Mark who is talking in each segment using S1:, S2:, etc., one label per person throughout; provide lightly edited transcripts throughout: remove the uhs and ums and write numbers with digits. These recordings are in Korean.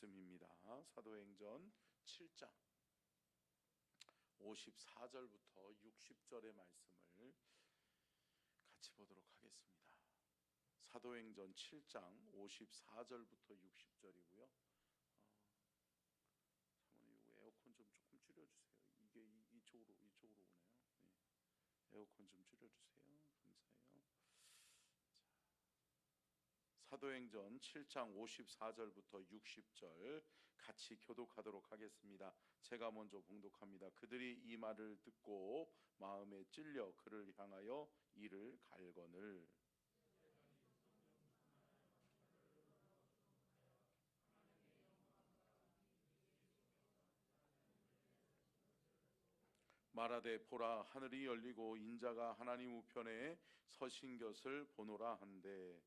S1: 말씀입니다. 사도행전 7장 54절부터 60절의 말씀을 같이 보도록 하겠습니다. 사도행전 7장 54절부터 60절이고요. 사모님 에어컨 좀 조금 줄여주세요. 이게 이쪽으로 오네요. 네. 에어컨 좀 줄여주세요. 감사해요. 사도행전 7장 54절부터 60절 같이 교독하도록 하겠습니다. 제가 먼저 봉독합니다. 그들이 이 말을 듣고 마음에 찔려 그를 향하여 이를 갈거늘 말하되 보라 하늘이 열리고 인자가 하나님 우편에 서신 것을 보노라 한데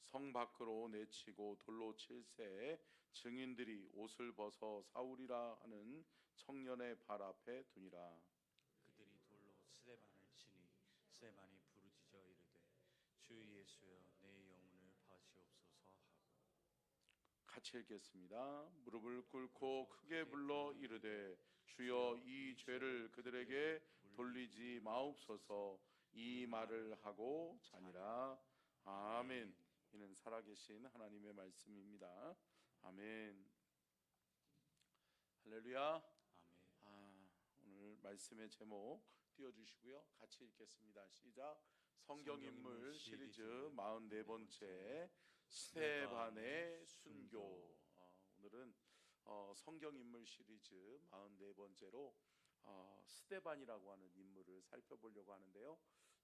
S1: 성 밖으로 내치고 돌로 칠세 증인들이 옷을 벗어 사울이라 하는 청년의 발 앞에 두니라.
S2: 그들이 돌로 스데반을 치니 스데반이 부르짖어 이르되 주 예수여 내 영혼을 파시옵소서 하고
S1: 같이 읽겠습니다. 무릎을 꿇고 크게 불러 이르되 주여 이 죄를 그들에게 돌리지 마옵소서. 이 말을 하고 자니라. 아멘. 이는 살아계신 하나님의 말씀입니다. 아멘. 할렐루야.
S2: 아멘.
S1: 오늘 말씀의 제목 띄워주시고요. 같이 읽겠습니다. 시작. 성경인물 시리즈 44번째 스데반의 순교. 오늘은 성경인물 시리즈 44번째로 스데반이라고 하는 인물을 살펴보려고 하는데요.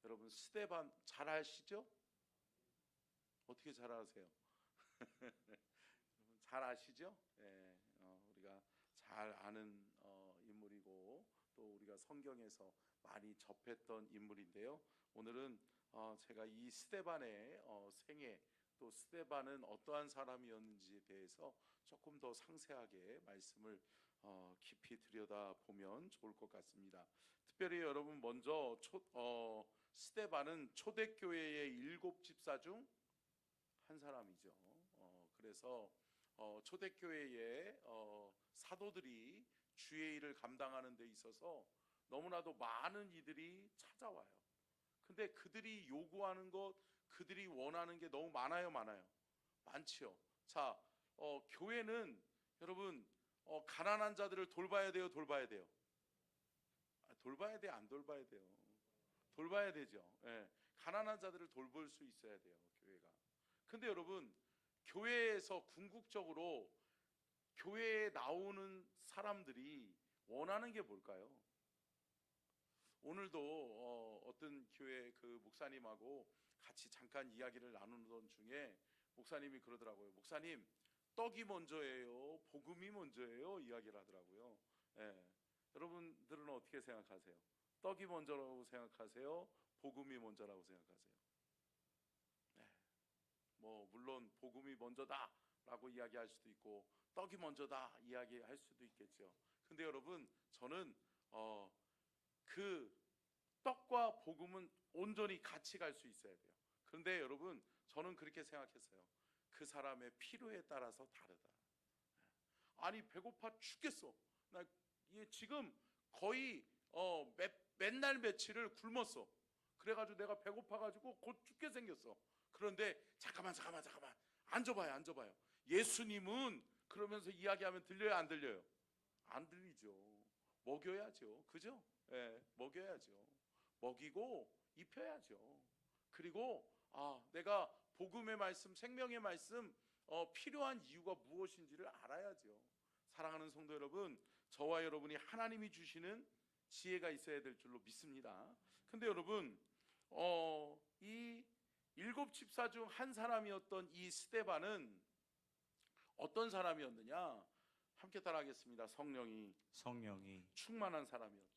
S1: 여러분 스데반 잘 아시죠? 어떻게 잘 아세요? 잘 아시죠? 네, 우리가 잘 아는 인물이고 또 우리가 성경에서 많이 접했던 인물인데요. 오늘은 제가 이 스데반의 생애 또 스데반은 어떠한 사람이었는지에 대해서 조금 더 상세하게 말씀을 깊이 들여다보면 좋을 것 같습니다. 특별히 여러분 먼저 스데반은 초대교회의 7집사 중 한 사람이죠. 그래서 초대교회의 사도들이 주의 일을 감당하는 데 있어서 너무나도 많은 이들이 찾아와요. 근데 그들이 요구하는 것, 그들이 원하는 게 너무 많아요. 많지요. 자, 교회는 여러분 가난한 자들을 돌봐야 돼요, 돌봐야 돼요? 돌봐야 돼요, 안 돌봐야 돼요? 돌봐야 되죠. 예. 가난한 자들을 돌볼 수 있어야 돼요, 교회가. 근데 여러분 교회에서 궁극적으로 교회에 나오는 사람들이 원하는 게 뭘까요? 오늘도 어떤 교회 그 목사님하고 같이 잠깐 이야기를 나누던 중에 목사님이 그러더라고요. 목사님 떡이 먼저예요, 복음이 먼저예요? 이야기를 하더라고요. 예. 여러분들은 어떻게 생각하세요? 떡이 먼저라고 생각하세요? 복음이 먼저라고 생각하세요? 물론 복음이 먼저다라고 이야기할 수도 있고 떡이 먼저다 이야기할 수도 있겠죠. 근데 여러분 저는 그 떡과 복음은 온전히 같이 갈 수 있어야 돼요. 그런데 여러분 저는 그렇게 생각했어요. 그 사람의 필요에 따라서 다르다. 아니 배고파 죽겠어. 나 지금 거의 맨날 며칠을 굶었어. 그래가지고 내가 배고파가지고 곧 죽게 생겼어. 그런데 잠깐만 앉아봐요. 예수님은 그러면서 이야기하면 들려요, 안 들려요? 안 들리죠. 먹여야죠. 그죠? 예, 먹여야죠. 먹이고 입혀야죠. 그리고 내가 복음의 말씀, 생명의 말씀 필요한 이유가 무엇인지를 알아야죠. 사랑하는 성도 여러분, 저와 여러분이 하나님이 주시는 지혜가 있어야 될 줄로 믿습니다. 근데 여러분 이 7집사 중 한 사람이었던 이 스데반은 어떤 사람이었느냐? 함께 따라하겠습니다. 성령이 충만한 사람이었다.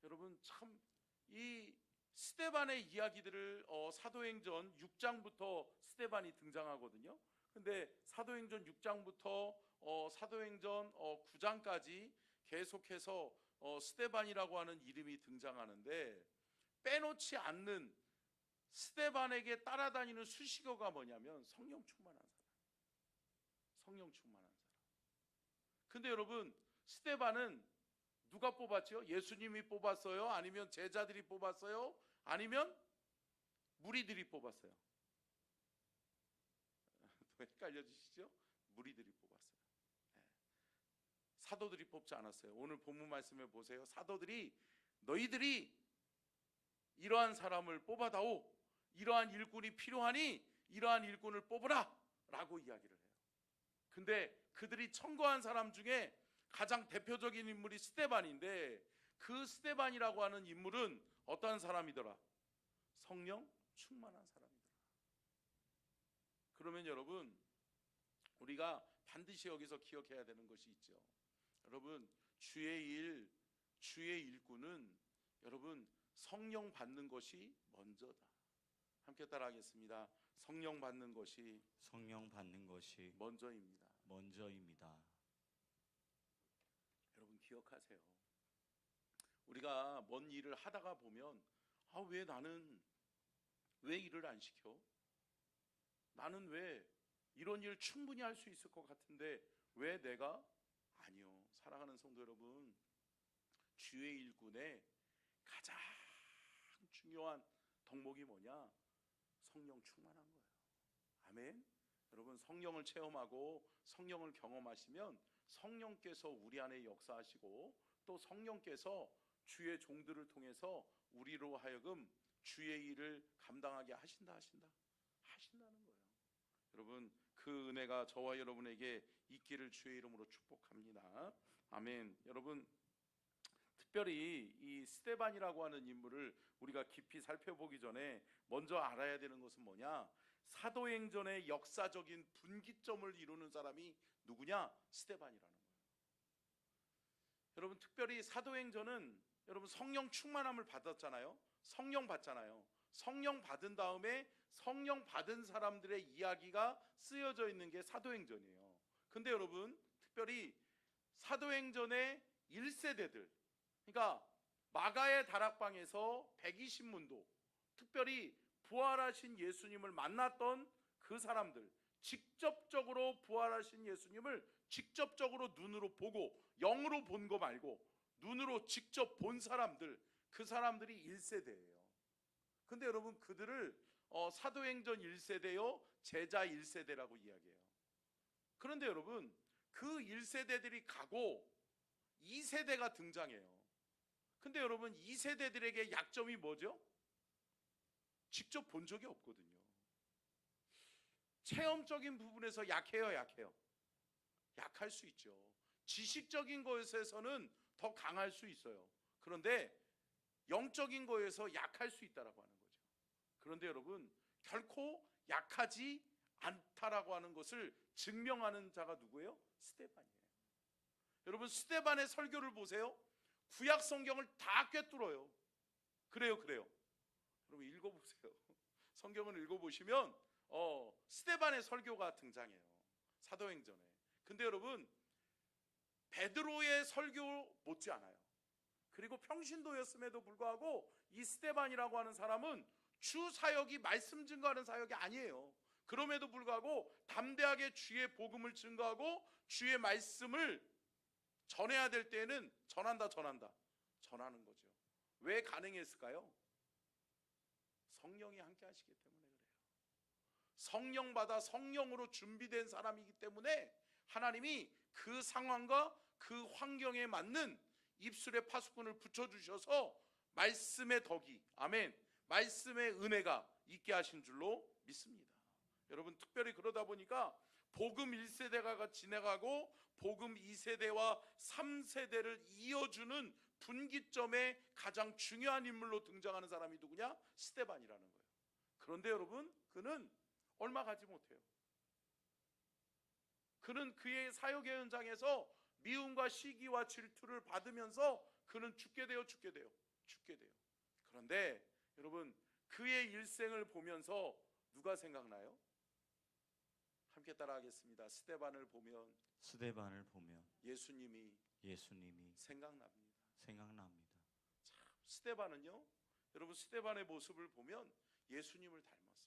S1: 여러분 참 이 스데반의 이야기들을 사도행전 6장부터 스데반이 등장하거든요. 근데 사도행전 6장부터 사도행전 9장까지 계속해서 스데반이라고 하는 이름이 등장하는데 빼놓지 않는 스데반에게 따라다니는 수식어가 뭐냐면 성령 충만한 사람. 성령 충만한 사람. 근데 여러분, 스데반은 누가 뽑았죠? 예수님이 뽑았어요? 아니면 제자들이 뽑았어요? 아니면 무리들이 뽑았어요? 헷갈려 주시죠? 무리들이 뽑았어요. 네. 사도들이 뽑지 않았어요. 오늘 본문 말씀에 보세요. 사도들이 너희들이 이러한 사람을 뽑아다오, 이러한 일꾼이 필요하니 이러한 일꾼을 뽑으라 라고 이야기를 해요. 근데 그들이 청구한 사람 중에 가장 대표적인 인물이 스데반인데, 그 스데반이라고 하는 인물은 어떠한 사람이더라? 성령 충만한 사람이더라. 그러면 여러분, 우리가 반드시 여기서 기억해야 되는 것이 있죠. 여러분, 주의 일꾼은 여러분 성령 받는 것이 먼저다. 함께 따라하겠습니다. 성령 받는 것이 먼저입니다. 여러분 기억하세요. 우리가 뭔 일을 하다가 보면 왜 나는 왜 일을 안 시켜? 나는 왜 이런 일 충분히 할 수 있을 것 같은데 왜 내가? 아니요. 사랑하는 성도 여러분, 주의 일꾼의 가장 중요한 덕목이 뭐냐? 성령 충만한 거예요. 아멘. 여러분, 성령을 체험하고 성령을 경험하시면 성령께서 우리 안에 역사하시고 또 성령께서 주의 종들을 통해서 우리로 하여금 주의 일을 감당하게 하신다는 거예요. 여러분, 그 은혜가 저와 여러분에게 있기를 주의 이름으로 축복합니다. 아멘. 여러분, 특별히 이 스데반이라고 하는 인물을 우리가 깊이 살펴보기 전에 먼저 알아야 되는 것은 뭐냐? 사도행전의 역사적인 분기점을 이루는 사람이 누구냐? 스데반이라는 거예요. 여러분, 특별히 사도행전은 여러분 성령 충만함을 받았잖아요. 성령 받잖아요. 성령 받은 다음에 성령 받은 사람들의 이야기가 쓰여져 있는 게 사도행전이에요. 근데 여러분, 특별히 사도행전의 1세대들, 그러니까 마가의 다락방에서 120문도, 특별히 부활하신 예수님을 만났던 그 사람들, 직접적으로 부활하신 예수님을 직접적으로 눈으로 보고, 영으로 본 거 말고 눈으로 직접 본 사람들, 그 사람들이 1세대예요. 근데 여러분, 그들을 사도행전 1세대요, 제자 1세대라고 이야기해요. 그런데 여러분, 그 1세대들이 가고 2세대가 등장해요. 근데 여러분, 2세대들에게 약점이 뭐죠? 직접 본 적이 없거든요. 체험적인 부분에서 약해요? 약할 수 있죠. 지식적인 것에서는 더 강할 수 있어요. 그런데 영적인 거에서 약할 수 있다라고 하는 거죠. 그런데 여러분, 결코 약하지 않다라고 하는 것을 증명하는 자가 누구예요? 스데반이에요. 여러분, 스데반의 설교를 보세요. 구약 성경을 다 꿰뚫어요. 그래요. 여러분 읽어보세요. 성경을 읽어보시면 스데반의 설교가 등장해요. 사도행전에. 근데 여러분, 베드로의 설교 못지않아요. 그리고 평신도였음에도 불구하고 이 스데반이라고 하는 사람은 주 사역이 말씀 증거하는 사역이 아니에요. 그럼에도 불구하고 담대하게 주의 복음을 증거하고 주의 말씀을 전해야 될 때에는 전하는 거죠. 왜 가능했을까요? 성령이 함께 하시기 때문에 그래요. 성령 받아 성령으로 준비된 사람이기 때문에 하나님이 그 상황과 그 환경에 맞는 입술에 파수꾼을 붙여주셔서 말씀의 덕이, 아멘, 말씀의 은혜가 있게 하신 줄로 믿습니다. 여러분, 특별히 그러다 보니까 복음 1세대가 지나가고 복음 2세대와 3세대를 이어주는 분기점에 가장 중요한 인물로 등장하는 사람이 누구냐? 스데반이라는 거예요. 그런데 여러분, 그는 얼마 가지 못해요. 그는 그의 사역의 현장에서 미움과 시기와 질투를 받으면서 그는 죽게 돼요. 그런데 여러분, 그의 일생을 보면서 누가 생각나요? 함께 따라하겠습니다. 스데반을 보면 예수님이 생각납니다. 참, 스데반은요, 여러분, 스데반의 모습을 보면 예수님을 닮았어요.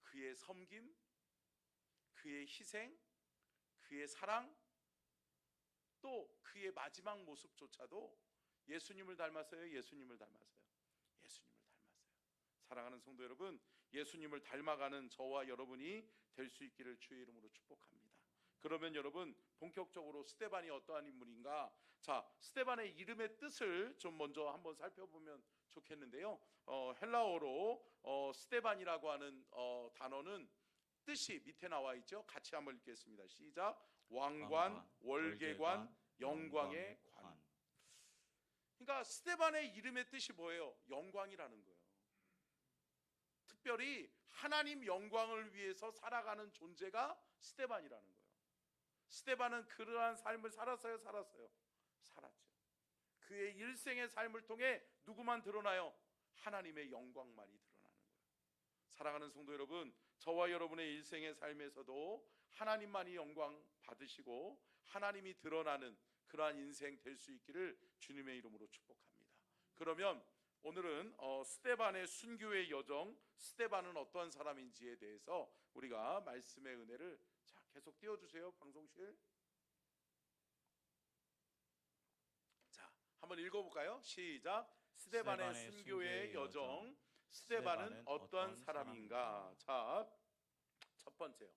S1: 그의 섬김, 그의 희생, 그의 사랑, 또 그의 마지막 모습조차도 예수님을 닮았어요. 예수님을 닮았어요. 예수님을 닮았어요. 사랑하는 성도 여러분, 예수님을 닮아가는 저와 여러분이 될 수 있기를 주의 이름으로 축복합니다. 그러면 여러분, 본격적으로 스데반이 어떠한 인물인가? 자, 스데반의 이름의 뜻을 좀 먼저 한번 살펴보면 좋겠는데요. 헬라어로 스데반이라고 하는 단어는 뜻이 밑에 나와 있죠. 같이 한번 읽겠습니다. 시작. 왕관, 월계관, 영광의 관. 그러니까 스데반의 이름의 뜻이 뭐예요? 영광이라는 거예요. 특별히 하나님 영광을 위해서 살아가는 존재가 스데반이라는 거예요. 스데반은 그러한 삶을 살았어요? 살았죠. 그의 일생의 삶을 통해 누구만 드러나요? 하나님의 영광만이 드러나는 거예요. 사랑하는 성도 여러분, 저와 여러분의 일생의 삶에서도 하나님만이 영광 받으시고 하나님이 드러나는 그러한 인생 될 수 있기를 주님의 이름으로 축복합니다. 그러면 오늘은 스데반의 순교의 여정, 스데반은 어떠한 사람인지에 대해서 우리가 말씀의 은혜를 계속 띄워주세요. 방송실. 자, 한번 읽어볼까요? 시작. 스데반의 순교의 여정. 스데반은 어떠한 사람인가? 자, 첫 번째요.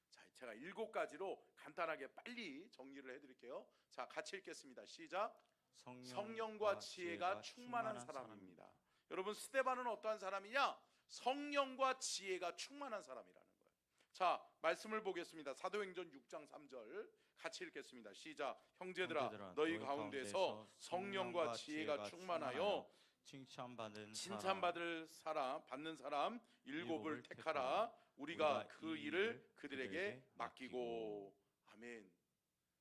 S1: 자, 제가 7가지로 간단하게 빨리 정리를 해드릴게요. 자, 같이 읽겠습니다. 시작. 성령과 지혜가 충만한 사람입니다. 여러분, 스데반은 어떠한 사람이냐? 성령과 지혜가 충만한 사람이라는 거예요. 자, 말씀을 보겠습니다. 사도행전 6장 3절 같이 읽겠습니다. 시작. 형제들아, 너희 가운데서 성령과 지혜가 충만하여 칭찬받는 사람 7을 택하라. 우리가 그 일을 그들에게 맡기고. 아멘.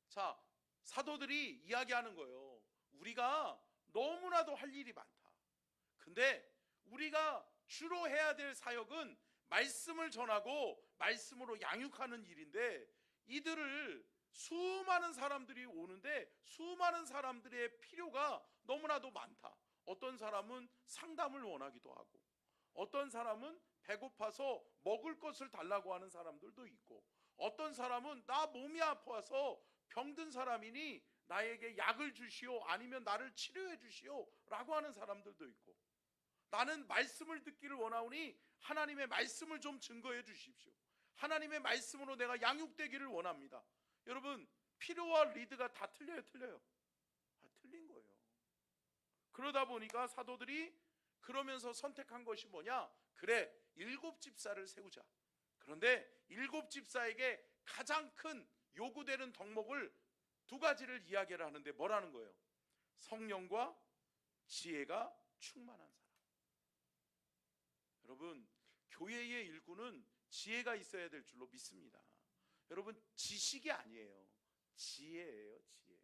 S1: 자, 사도들이 이야기하는 거예요. 우리가 너무나도 할 일이 많다. 근데 우리가 주로 해야 될 사역은 말씀을 전하고 말씀으로 양육하는 일인데, 이들을 수많은 사람들이 오는데 수많은 사람들의 필요가 너무나도 많다. 어떤 사람은 상담을 원하기도 하고, 어떤 사람은 배고파서 먹을 것을 달라고 하는 사람들도 있고, 어떤 사람은 나 몸이 아파서 병든 사람이니 나에게 약을 주시오, 아니면 나를 치료해 주시오 라고 하는 사람들도 있고, 나는 말씀을 듣기를 원하오니 하나님의 말씀을 좀 증거해 주십시오. 하나님의 말씀으로 내가 양육되기를 원합니다. 여러분, 필요와 리드가 다 틀려요? 틀려요? 틀린 거예요. 그러다 보니까 사도들이 그러면서 선택한 것이 뭐냐? 그래, 7집사를 세우자. 그런데 7집사에게 가장 큰 요구되는 덕목을 2가지를 이야기를 하는데 뭐라는 거예요? 성령과 지혜가 충만한 사람. 여러분, 교회의 일꾼은 지혜가 있어야 될 줄로 믿습니다. 여러분, 지식이 아니에요. 지혜예요, 지혜.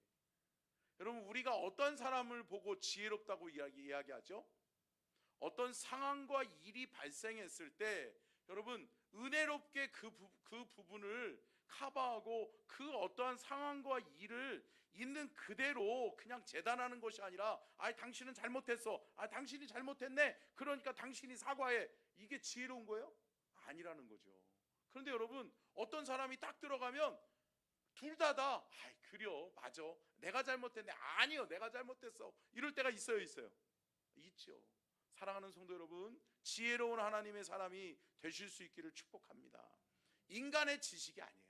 S1: 여러분, 우리가 어떤 사람을 보고 지혜롭다고 이야기하죠? 어떤 상황과 일이 발생했을 때 여러분, 은혜롭게 그 부분을 커버하고 그 어떠한 상황과 일을 있는 그대로 그냥 재단하는 것이 아니라, 당신은 잘못했어, 당신이 잘못했네, 그러니까 당신이 사과해. 이게 지혜로운 거예요? 아니라는 거죠. 그런데 여러분, 어떤 사람이 딱 들어가면 둘 다 그려, 맞아, 내가 잘못했네, 아니요, 내가 잘못했어, 이럴 때가 있어요? 있죠. 사랑하는 성도 여러분, 지혜로운 하나님의 사람이 되실 수 있기를 축복합니다. 인간의 지식이 아니에요.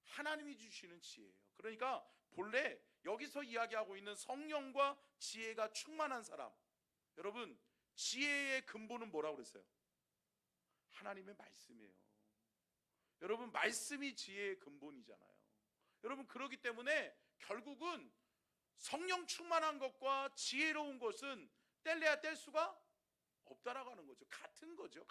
S1: 하나님이 주시는 지혜예요. 그러니까 본래 여기서 이야기하고 있는 성령과 지혜가 충만한 사람, 여러분, 지혜의 근본은 뭐라고 그랬어요? 하나님의 말씀이에요. 여러분, 말씀이 지혜의 근본이잖아요. 여러분, 그렇기 때문에 결국은 성령 충만한 것과 지혜로운 것은 뗄래야 뗄 수가 없다라고 하는 거죠. 같은 거죠.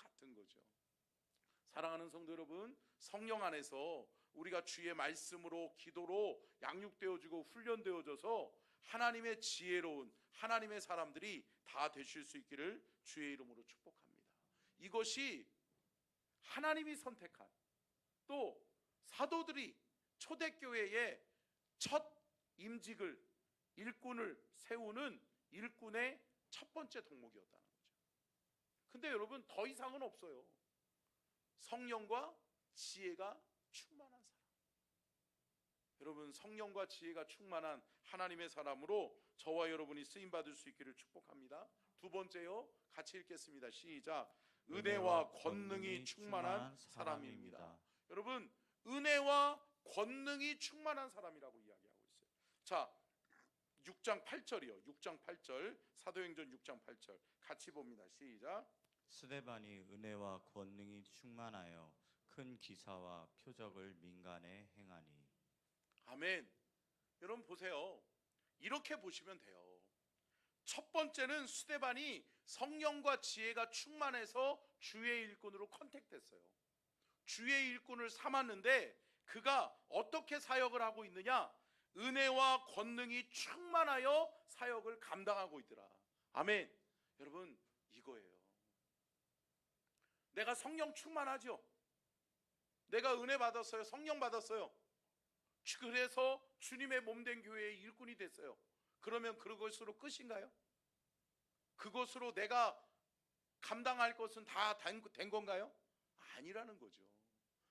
S1: 사랑하는 성도 여러분, 성령 안에서 우리가 주의 말씀으로, 기도로 양육되어지고 훈련되어져서 하나님의 지혜로운 하나님의 사람들이 다 되실 수 있기를 주의 이름으로 축복합니다. 이것이 하나님이 선택한, 또 사도들이 초대교회의 첫 임직을, 일꾼을 세우는 일꾼의 첫 번째 덕목이었다는 거죠. 근데 여러분 더 이상은 없어요. 성령과 지혜가 충만한 사람. 여러분 성령과 지혜가 충만한 하나님의 사람으로 저와 여러분이 쓰임받을 수 있기를 축복합니다. 두 번째요, 같이 읽겠습니다. 시작. 은혜와 권능이 충만한 사람입니다. 여러분 은혜와 권능이 충만한 사람이라고 이야기하고 있어요. 자, 6장 8절이요. 6장 8절, 사도행전 6장 8절 같이 봅니다. 시작.
S2: 스데반이 은혜와 권능이 충만하여 큰 기사와 표적을 민간에 행하니.
S1: 아멘. 여러분 보세요. 이렇게 보시면 돼요. 첫 번째는 스데반이 성령과 지혜가 충만해서 주의 일꾼으로 컨택됐어요. 주의 일꾼을 삼았는데 그가 어떻게 사역을 하고 있느냐? 은혜와 권능이 충만하여 사역을 감당하고 있더라. 아멘. 여러분 이거예요. 내가 성령 충만하죠? 내가 은혜 받았어요. 성령 받았어요. 그래서 주님의 몸된 교회의 일꾼이 됐어요. 그러면 그것으로 끝인가요? 그것으로 내가 감당할 것은 다 된 건가요? 아니라는 거죠.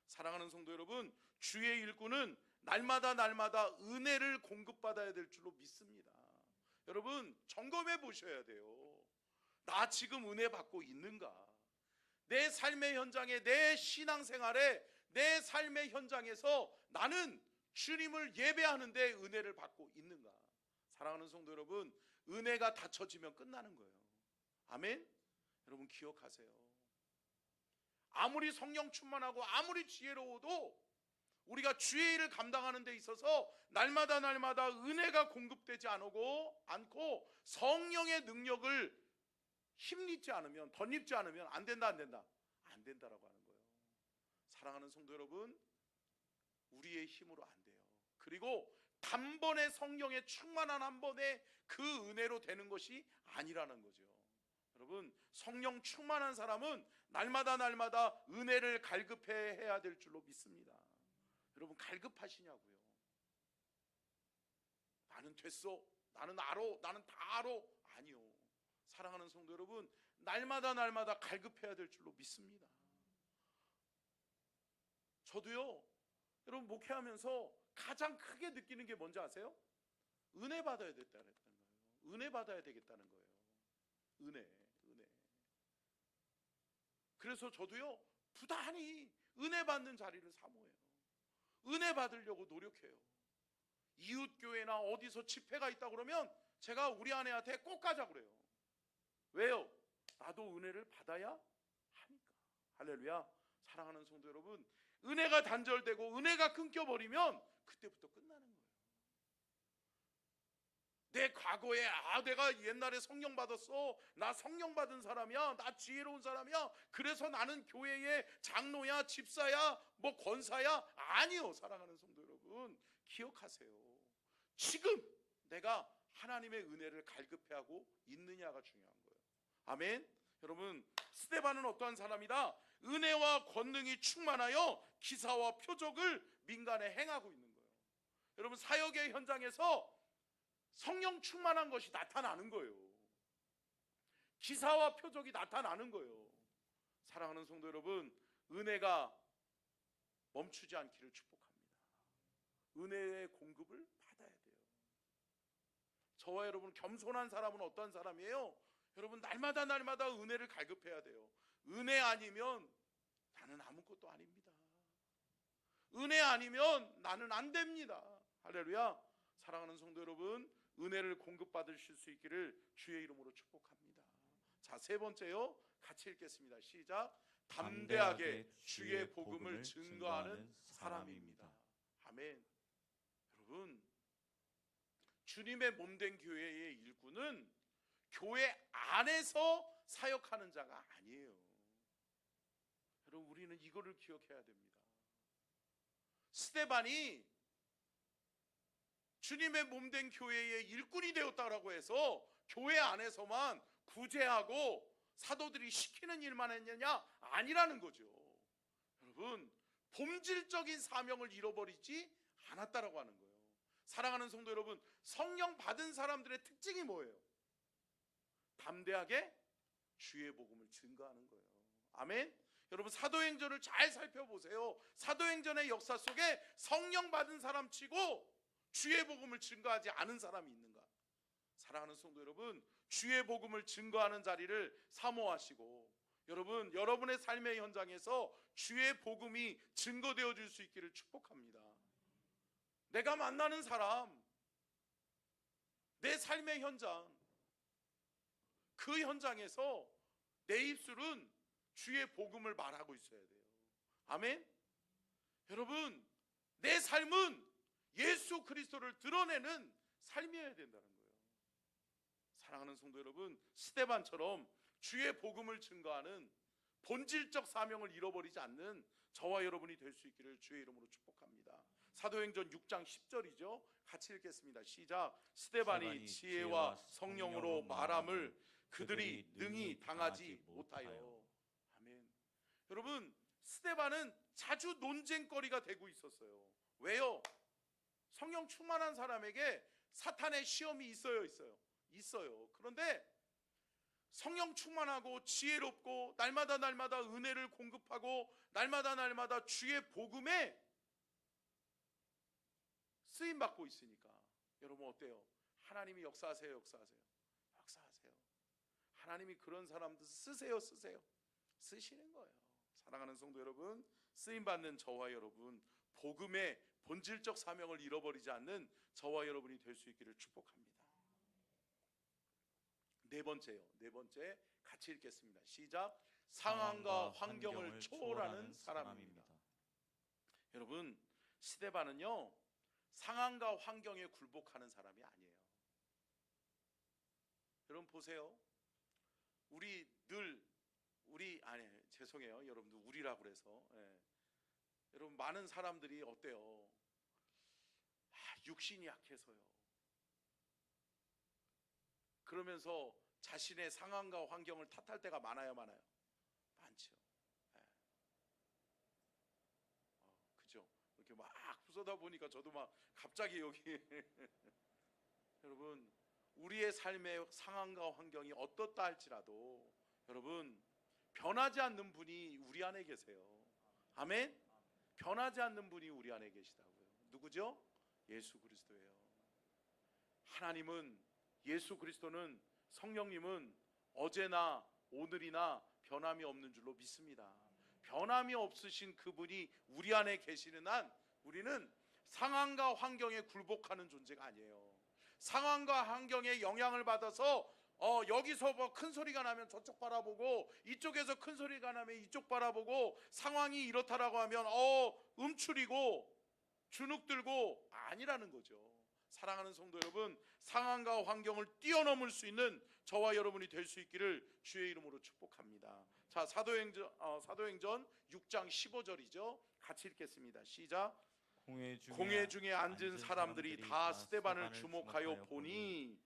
S1: 사랑하는 성도 여러분, 주의 일꾼은 날마다 은혜를 공급받아야 될 줄로 믿습니다. 여러분 점검해 보셔야 돼요. 나 지금 은혜 받고 있는가? 내 삶의 현장에, 내 신앙생활에, 내 삶의 현장에서 나는 주님을 예배하는데 은혜를 받고 있는가? 사랑하는 성도 여러분, 은혜가 닫혀지면 끝나는 거예요. 아멘? 여러분 기억하세요. 아무리 성령 충만하고 아무리 지혜로워도 우리가 주의 일을 감당하는 데 있어서 날마다 은혜가 공급되지 않고 성령의 능력을 힘입지 않으면, 덧입지 않으면 안 된다. 안 된다라고 하는 거예요. 사랑하는 성도 여러분, 우리의 힘으로 안 돼요. 그리고 단번에 성령의 충만한 한 번에 그 은혜로 되는 것이 아니라는 거죠. 여러분 성령 충만한 사람은 날마다 은혜를 갈급해야 될 줄로 믿습니다. 여러분 갈급하시냐고요? 나는 됐어, 나는 알아, 나는 다 알아. 아니요. 사랑하는 성도 여러분, 날마다 갈급해야 될 줄로 믿습니다. 저도요, 여러분 목회하면서 가장 크게 느끼는 게 뭔지 아세요? 은혜 받아야 되겠다는 거예요. 은혜 받아야 되겠다는 거예요. 은혜. 그래서 저도요, 부단히 은혜 받는 자리를 사모해요. 은혜 받으려고 노력해요. 이웃교회나 어디서 집회가 있다 그러면 제가 우리 아내한테 꼭 가자 그래요. 왜요? 나도 은혜를 받아야 하니까. 할렐루야. 사랑하는 성도 여러분, 은혜가 단절되고 은혜가 끊겨버리면 그때부터 끝나는 거예요. 내 과거에 내가 옛날에 성령 받았어, 나 성령 받은 사람이야, 나 지혜로운 사람이야, 그래서 나는 교회의 장로야, 집사야, 뭐 권사야. 아니요. 사랑하는 성도 여러분, 기억하세요. 지금 내가 하나님의 은혜를 갈급해하고 있느냐가 중요한 거예요. 아멘. 여러분 스데반은 어떠한 사람이다? 은혜와 권능이 충만하여 기사와 표적을 민간에 행하고 있는 거예요. 여러분 사역의 현장에서 성령 충만한 것이 나타나는 거예요. 기사와 표적이 나타나는 거예요. 사랑하는 성도 여러분, 은혜가 멈추지 않기를 축복합니다. 은혜의 공급을 받아야 돼요. 저와 여러분 겸손한 사람은 어떤 사람이에요? 여러분 날마다 은혜를 갈급해야 돼요. 은혜 아니면 나는 아무것도 아닙니다. 은혜 아니면 나는 안 됩니다. 할렐루야. 사랑하는 성도 여러분, 은혜를 공급받으실 수 있기를 주의 이름으로 축복합니다. 자, 세 번째요, 같이 읽겠습니다. 시작. 담대하게 주의 복음을 증거하는 사람입니다. 아멘. 여러분 주님의 몸된 교회의 일꾼은 교회 안에서 사역하는 자가 아니에요. 여러분 우리는 이거를 기억해야 됩니다. 스데반이 주님의 몸된 교회의 일꾼이 되었다라고 해서 교회 안에서만 구제하고 사도들이 시키는 일만 했느냐? 아니라는 거죠. 여러분 본질적인 사명을 잃어버리지 않았다라고 하는 거예요. 사랑하는 성도 여러분, 성령 받은 사람들의 특징이 뭐예요? 담대하게 주의 복음을 증거하는 거예요. 아멘. 여러분 사도행전을 잘 살펴보세요. 사도행전의 역사 속에 성령 받은 사람 치고 주의 복음을 증거하지 않은 사람이 있는가? 사랑하는 성도 여러분, 주의 복음을 증거하는 자리를 사모하시고 여러분, 여러분의 삶의 현장에서 주의 복음이 증거되어 줄 수 있기를 축복합니다. 내가 만나는 사람, 내 삶의 현장, 그 현장에서 내 입술은 주의 복음을 말하고 있어야 돼요. 아멘. 여러분, 내 삶은 예수 그리스도를 드러내는 삶이어야 된다는 거예요. 사랑하는 성도 여러분, 스데반처럼 주의 복음을 증거하는 본질적 사명을 잃어버리지 않는 저와 여러분이 될 수 있기를 주의 이름으로 축복합니다. 사도행전 6장 10절이죠. 같이 읽겠습니다. 시작. 스데반이 지혜와 성령으로 말함을 그들이 능히 당하지 못하여. 아멘. 여러분, 스데반은 자주 논쟁거리가 되고 있었어요. 왜요? 성령 충만한 사람에게 사탄의 시험이 있어요? 있어요. 그런데 성령 충만하고 지혜롭고 날마다 은혜를 공급하고 날마다 주의 복음에 쓰임받고 있으니까 여러분 어때요? 하나님이 역사하세요? 역사하세요. 하나님이 그런 사람들 쓰세요? 쓰시는 거예요. 사랑하는 성도 여러분, 쓰임받는 저와 여러분, 복음의 본질적 사명을 잃어버리지 않는 저와 여러분이 될 수 있기를 축복합니다. 네 번째 같이 읽겠습니다. 시작. 상황과 환경을 초월하는 사람입니다. 여러분, 스데반은요 상황과 환경에 굴복하는 사람이 아니에요. 여러분 보세요. 죄송해요. 여러분들 우리라고 그래서 여러분 많은 사람들이 어때요? 육신이 약해서요. 그러면서 자신의 상황과 환경을 탓할 때가 많아요? 많죠. 그죠? 이렇게 막 부서다 보니까 저도 막 갑자기 여기 여러분, 우리의 삶의 상황과 환경이 어떻다 할지라도 여러분 변하지 않는 분이 우리 안에 계세요. 아멘. 변하지 않는 분이 우리 안에 계시다고요. 누구죠? 예수 그리스도예요. 하나님은, 예수 그리스도는, 성령님은 어제나 오늘이나 변함이 없는 줄로 믿습니다. 변함이 없으신 그분이 우리 안에 계시는 한 우리는 상황과 환경에 굴복하는 존재가 아니에요. 상황과 환경에 영향을 받아서 여기서 뭐 큰 소리가 나면 저쪽 바라보고, 이쪽에서 큰 소리가 나면 이쪽 바라보고, 상황이 이렇다라고 하면 움츠리고 주눅들고, 아니라는 거죠. 사랑하는 성도 여러분, 상황과 환경을 뛰어넘을 수 있는 저와 여러분이 될 수 있기를 주의 이름으로 축복합니다. 자, 사도행전 6장 15절이죠. 같이 읽겠습니다. 시작. 공회 중에 앉은 사람들이 다 스데반을 주목하여 보니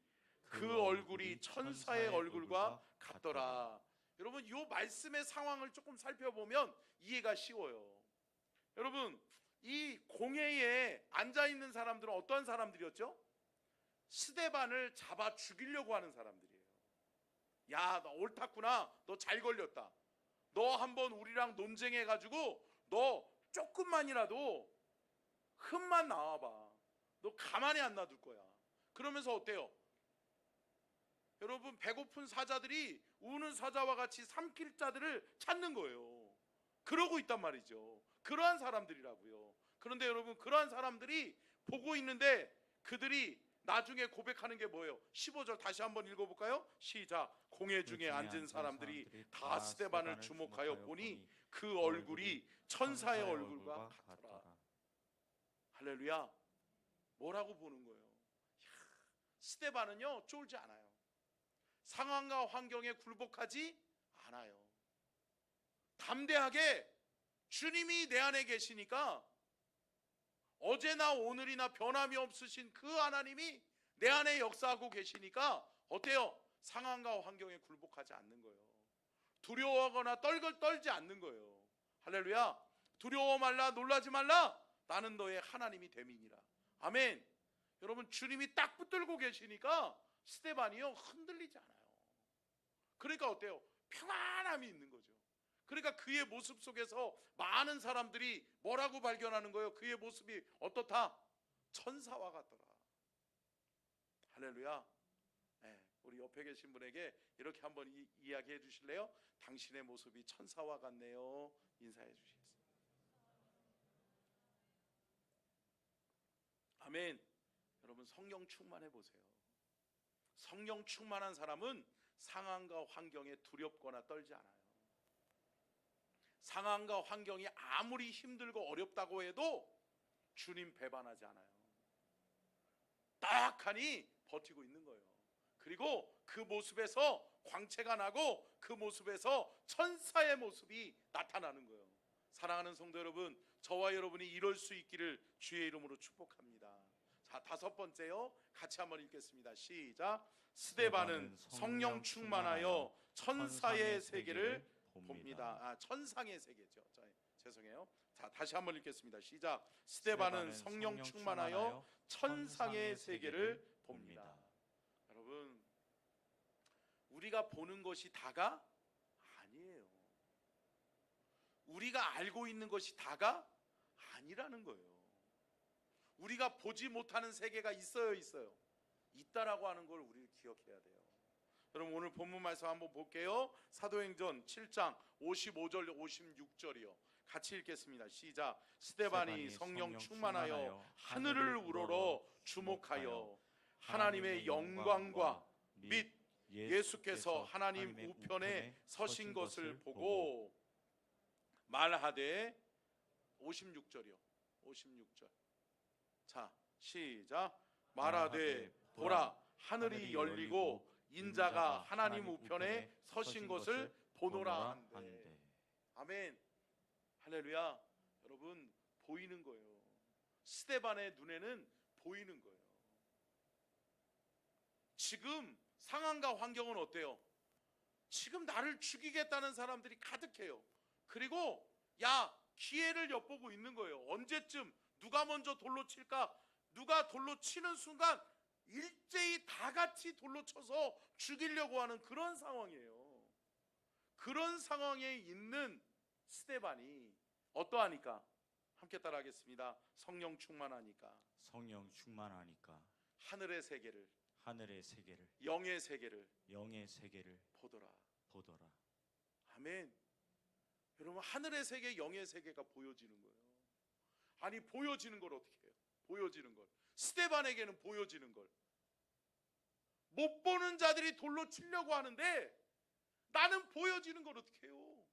S1: 그 얼굴이 천사의 얼굴과 같더라. 여러분, 이 말씀의 상황을 조금 살펴보면 이해가 쉬워요. 여러분, 이 공회에 앉아있는 사람들은 어떤 사람들이었죠? 스데반을 잡아 죽이려고 하는 사람들이에요. 야, 너 옳았구나. 너 잘 걸렸다. 너 한번 우리랑 논쟁해가지고 너 조금만이라도 흠만 나와봐. 너 가만히 안 놔둘 거야. 그러면서 어때요? 여러분, 배고픈 사자들이 우는 사자와 같이 삼킬 자들을 찾는 거예요. 그러고 있단 말이죠. 그러한 사람들이라고요. 그런데 여러분, 그러한 사람들이 보고 있는데 그들이 나중에 고백하는 게 뭐예요? 15절 다시 한번 읽어볼까요? 시작. 공회 중에 앉은 사람들이 다 스데반을 주목하여 보니 그 얼굴이 천사의 얼굴과 같더라. 할렐루야. 뭐라고 보는 거예요? 스데반은요 쫄지 않아요. 상황과 환경에 굴복하지 않아요. 담대하게 주님이 내 안에 계시니까, 어제나 오늘이나 변함이 없으신 그 하나님이 내 안에 역사하고 계시니까 어때요? 상황과 환경에 굴복하지 않는 거예요. 두려워하거나 떨지 않는 거예요. 할렐루야. 두려워 말라, 놀라지 말라. 나는 너의 하나님이 됨이니라. 아멘. 여러분, 주님이 딱 붙들고 계시니까 스데반이요 흔들리지 않아요. 그러니까 어때요? 평안함이 있는 거죠. 그러니까 그의 모습 속에서 많은 사람들이 뭐라고 발견하는 거예요? 그의 모습이 어떻다? 천사와 같더라. 할렐루야. 네, 우리 옆에 계신 분에게 이렇게 한번 이야기해 주실래요? 당신의 모습이 천사와 같네요. 인사해 주시겠습니다. 아멘. 여러분, 성령 충만해 보세요. 성령 충만한 사람은 상황과 환경에 두렵거나 떨지 않아요. 상황과 환경이 아무리 힘들고 어렵다고 해도 주님 배반하지 않아요. 딱하니 버티고 있는 거예요. 그리고 그 모습에서 광채가 나고 그 모습에서 천사의 모습이 나타나는 거예요. 사랑하는 성도 여러분, 저와 여러분이 이럴 수 있기를 주의 이름으로 축복합니다. 자, 다섯 번째요. 같이 한번 읽겠습니다. 시작. 스데반은 성령 충만하여 천사의 세계를 봅니다. 아, 천상의 세계죠. 자, 죄송해요. 자, 다시 한번 읽겠습니다. 시작. 스데반은 성령 충만하여 천상의 세계를 봅니다. 여러분, 우리가 보는 것이 다가 아니에요. 우리가 알고 있는 것이 다가 아니라는 거예요. 우리가 보지 못하는 세계가 있어요, 있어요? 있다라고 하는 걸 우리 기억해야 돼요. 여러분, 오늘 본문 말씀 한번 볼게요. 사도행전 7장 55절 56절이요. 같이 읽겠습니다. 시작. 스데반이 성령 충만하여 하늘을 우러러 주목하여 하나님의 영광과 및 예수께서 하나님 우편에 서신 것을 보고 말하되 56절이요. 56절. 자, 시작. 말하되 보라, 하늘이 열리고 인자가 하나님 우편에 서신 것을 보노라 한대. 아멘. 할렐루야. 여러분, 보이는 거예요. 스데반의 눈에는 보이는 거예요. 지금 상황과 환경은 어때요? 지금 나를 죽이겠다는 사람들이 가득해요. 그리고 기회를 엿보고 있는 거예요. 언제쯤 누가 먼저 돌로 칠까? 누가 돌로 치는 순간 일제히 다 같이 돌로 쳐서 죽이려고 하는 그런 상황이에요. 그런 상황에 있는 스데반이 어떠하니까? 함께 따라하겠습니다. 성령 충만하니까.
S2: 성령 충만하니까
S1: 하늘의 세계를
S2: 영의 세계를
S1: 보더라. 아멘. 여러분, 하늘의 세계, 영의 세계가 보여지는 거예요. 아니, 보여지는 걸 어떻게 해요? 보여지는 걸. 스데반에게는 보여지는 걸. 못 보는 자들이 돌로 치려고 하는데 나는 보여지는 걸 어떻게 해요?